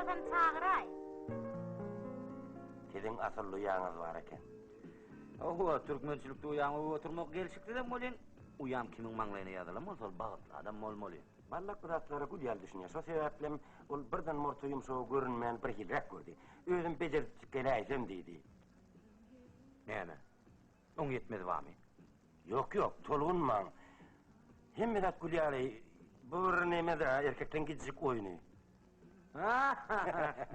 bolsam çağıray. Sizin asıllı yağınız var eken. Oho, Türkmençilikde uyanı oturmak gelişikti bolin. Uyam kimin manglayına yadılam olsa bağıtlı adam mol-mol. Ballak birazlara güzel düşünüyor. Sosiyatlem ol birden mortoyum so görünmeyen bir hilrek gördü. Özüm becerip gelaysam deydi. Neme? On yetmedi vami. Yok, tolunman. Hem biraz gülyari, bu nemede erkekten gidecek oyunu.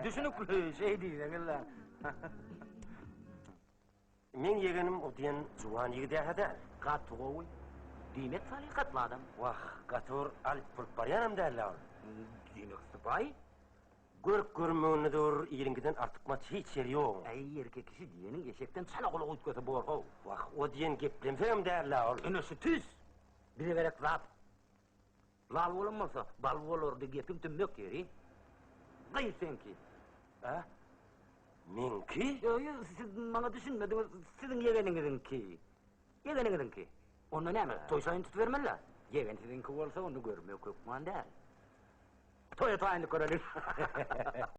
Düşünüklü şey değil, egiller. Men yegenim o diyen juwan yigide hada. Katı oy. Dinek salikatlı adam. Vah, gator alıp bulup baryanam derler. Dinek sıpay. Görüp görmüğünüdür, iyilinkiden artık maç hiç yeri yok. Ey erkek kişi diyenin eşekten çala kola uytkası borho. Vah, o diyen geplemsem derler. Enesi tüz. Bire verek zat. Lal olunmasa, bal olur de gepim tümmök yeri. Gayı senki. Ha? Menki? Yo, siz bana düşünmediniz, sizin yeğeninizin ki. Yeğeninizin ki. Onu ne mi? Toy sayın tutuvermeliler. Yeğen sizinki olsa onu görmüyor kökman der. Toya tayını görelim.